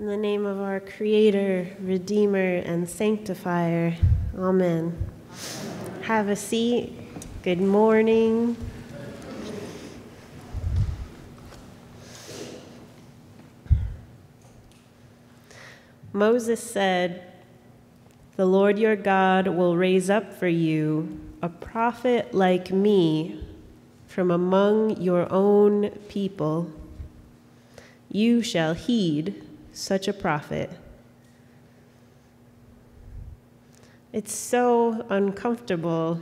In the name of our Creator, Redeemer, and Sanctifier, Amen. Have a seat. Good morning. Moses said, "The Lord your God will raise up for you a prophet like me from among your own people. You shall heed such a prophet." It's so uncomfortable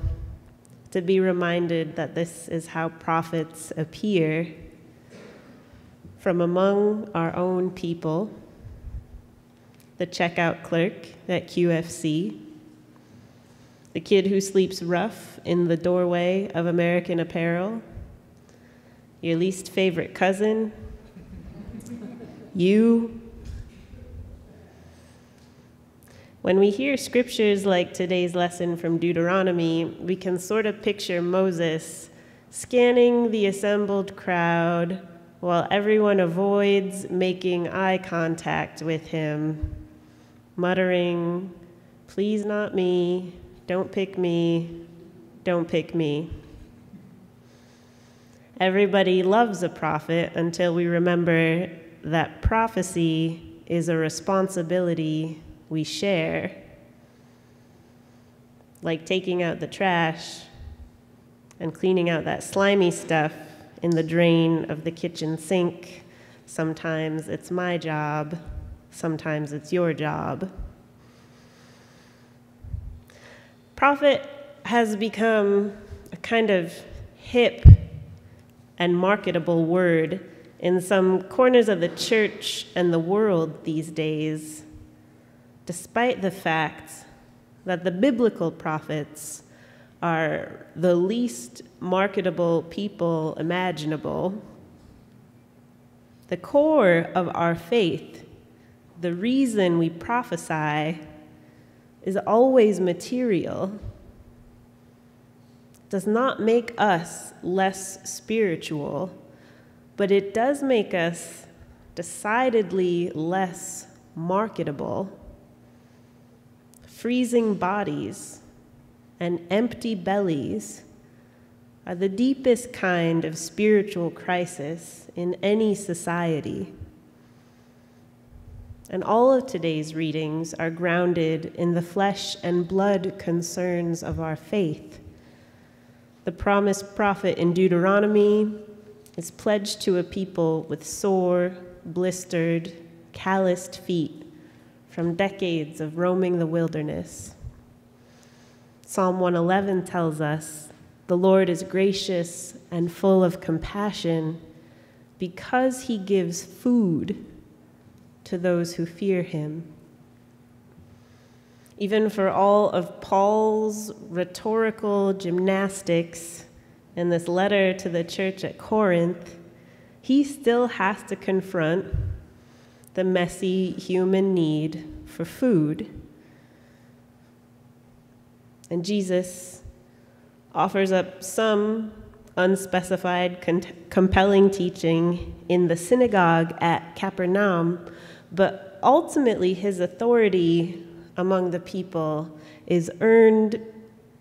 to be reminded that this is how prophets appear, from among our own people. The checkout clerk at QFC, the kid who sleeps rough in the doorway of American Apparel, your least favorite cousin, you. When we hear scriptures like today's lesson from Deuteronomy, we can sort of picture Moses scanning the assembled crowd while everyone avoids making eye contact with him, muttering, "Please not me, don't pick me, don't pick me." Everybody loves a prophet until we remember that prophecy is a responsibility we share, like taking out the trash and cleaning out that slimy stuff in the drain of the kitchen sink. Sometimes it's my job, sometimes it's your job. Prophet has become a kind of hip and marketable word in some corners of the church and the world these days, despite the fact that the biblical prophets are the least marketable people imaginable. The core of our faith, the reason we prophesy, is always material. It does not make us less spiritual, but it does make us decidedly less marketable. Freezing bodies and empty bellies are the deepest kind of spiritual crisis in any society. And all of today's readings are grounded in the flesh and blood concerns of our faith. The promised prophet in Deuteronomy is pledged to a people with sore, blistered, calloused feet from decades of roaming the wilderness. Psalm 111 tells us, "The Lord is gracious and full of compassion because he gives food to those who fear him." Even for all of Paul's rhetorical gymnastics in this letter to the church at Corinth, he still has to confront the messy human need for food. And Jesus offers up some unspecified, compelling teaching in the synagogue at Capernaum, but ultimately his authority among the people is earned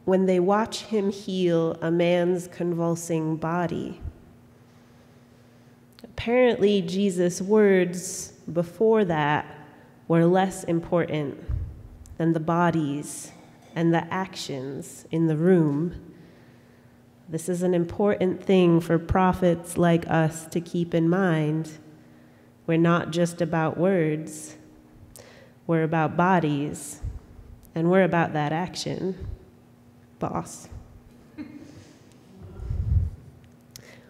when they watch him heal a man's convulsing body. Apparently, Jesus' words before that were less important than the bodies and the actions in the room. This is an important thing for prophets like us to keep in mind. We're not just about words. We're about bodies, and we're about that action. Boss.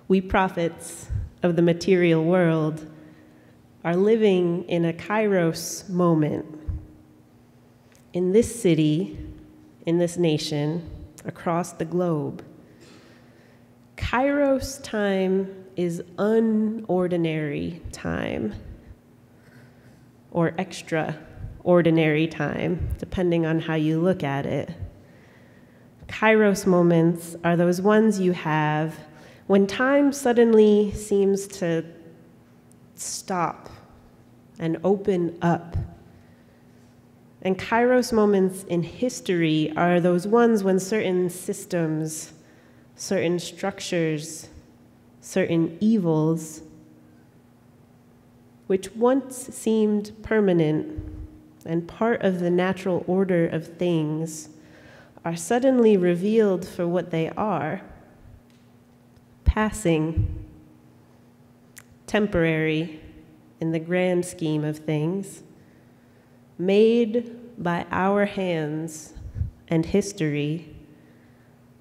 We prophets of the material world are living in a kairos moment. In this city, in this nation, across the globe. Kairos time is unordinary time, or extraordinary time, depending on how you look at it. Kairos moments are those ones you have when time suddenly seems to stop and open up. And Kairos moments in history are those ones when certain systems, certain structures, certain evils, which once seemed permanent and part of the natural order of things, are suddenly revealed for what they are: passing, temporary in the grand scheme of things, made by our hands and history,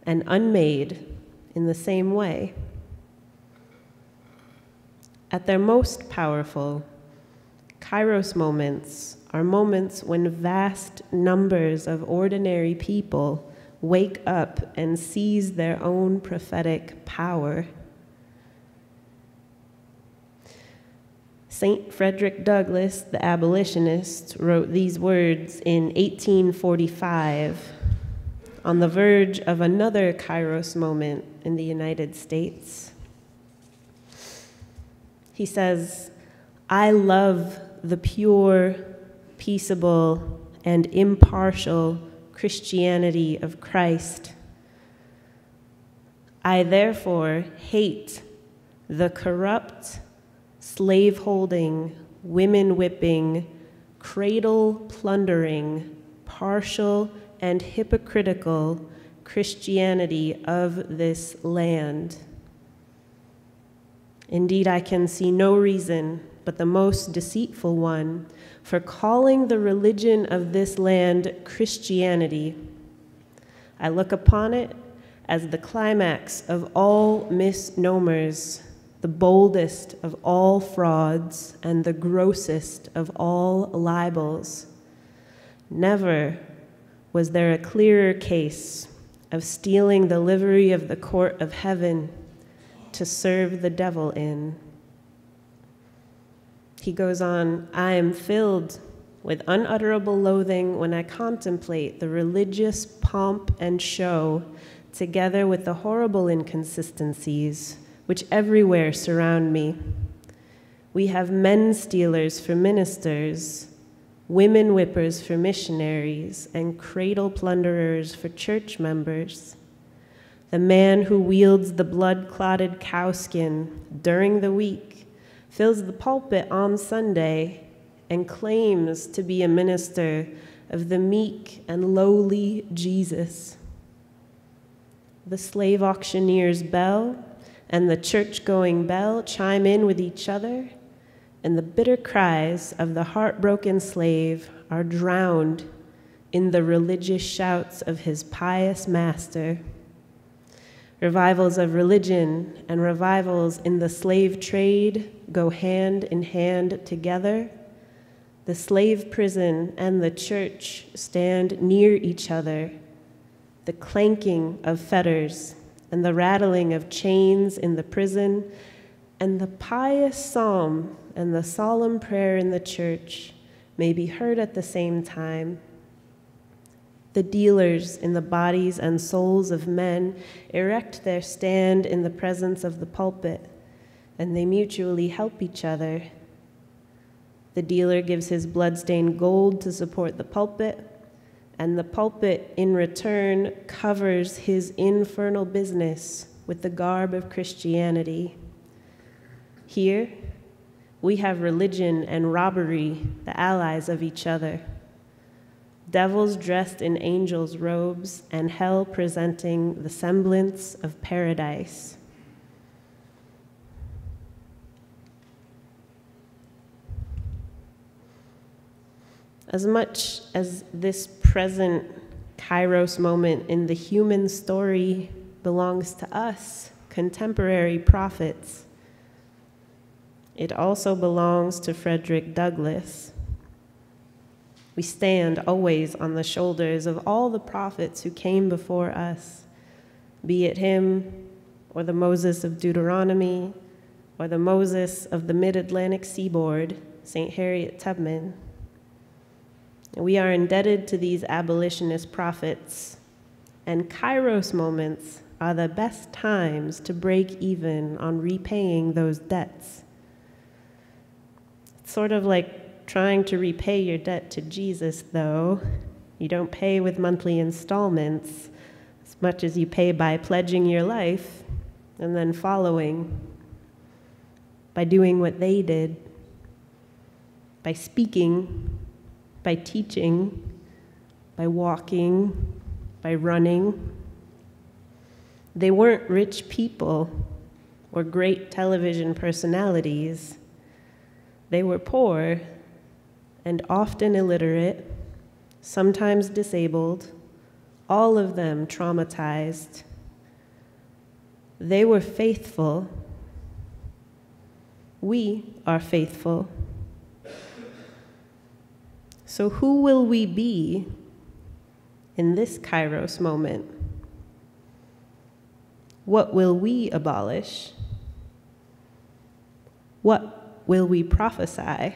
and unmade in the same way. At their most powerful, Kairos moments are moments when vast numbers of ordinary people wake up and seize their own prophetic power. St. Frederick Douglass, the abolitionist, wrote these words in 1845, on the verge of another Kairos moment in the United States. He says, "I love the pure, peaceable, and impartial Christianity of Christ. I therefore hate the corrupt, slave-holding, women-whipping, cradle-plundering, partial and hypocritical Christianity of this land. Indeed, I can see no reason but the most deceitful one for calling the religion of this land Christianity. I look upon it as the climax of all misnomers, the boldest of all frauds, and the grossest of all libels. Never was there a clearer case of stealing the livery of the court of heaven to serve the devil in." He goes on, "I am filled with unutterable loathing when I contemplate the religious pomp and show, together with the horrible inconsistencies which everywhere surround me. We have men stealers for ministers, women whippers for missionaries, and cradle plunderers for church members. The man who wields the blood-clotted cowskin during the week fills the pulpit on Sunday and claims to be a minister of the meek and lowly Jesus. The slave auctioneer's bell and the church-going bell chime in with each other, and the bitter cries of the heartbroken slave are drowned in the religious shouts of his pious master. Revivals of religion and revivals in the slave trade go hand in hand together. The slave prison and the church stand near each other. The clanking of fetters and the rattling of chains in the prison, and the pious psalm and the solemn prayer in the church may be heard at the same time. The dealers in the bodies and souls of men erect their stand in the presence of the pulpit, and they mutually help each other. The dealer gives his blood-stained gold to support the pulpit, and the pulpit, in return, covers his infernal business with the garb of Christianity. Here, we have religion and robbery, the allies of each other. Devils dressed in angels' robes, and hell presenting the semblance of paradise. As much as this present Kairos moment in the human story belongs to us, contemporary prophets, it also belongs to Frederick Douglass. We stand always on the shoulders of all the prophets who came before us, be it him, or the Moses of Deuteronomy, or the Moses of the mid-Atlantic seaboard, St. Harriet Tubman. We are indebted to these abolitionist prophets, and Kairos moments are the best times to break even on repaying those debts. It's sort of like trying to repay your debt to Jesus, though. You don't pay with monthly installments as much as you pay by pledging your life and then following, by doing what they did, by speaking, by teaching, by walking, by running. They weren't rich people or great television personalities. They were poor and often illiterate, sometimes disabled, all of them traumatized. They were faithful. We are faithful. So who will we be in this Kairos moment? What will we abolish? What will we prophesy?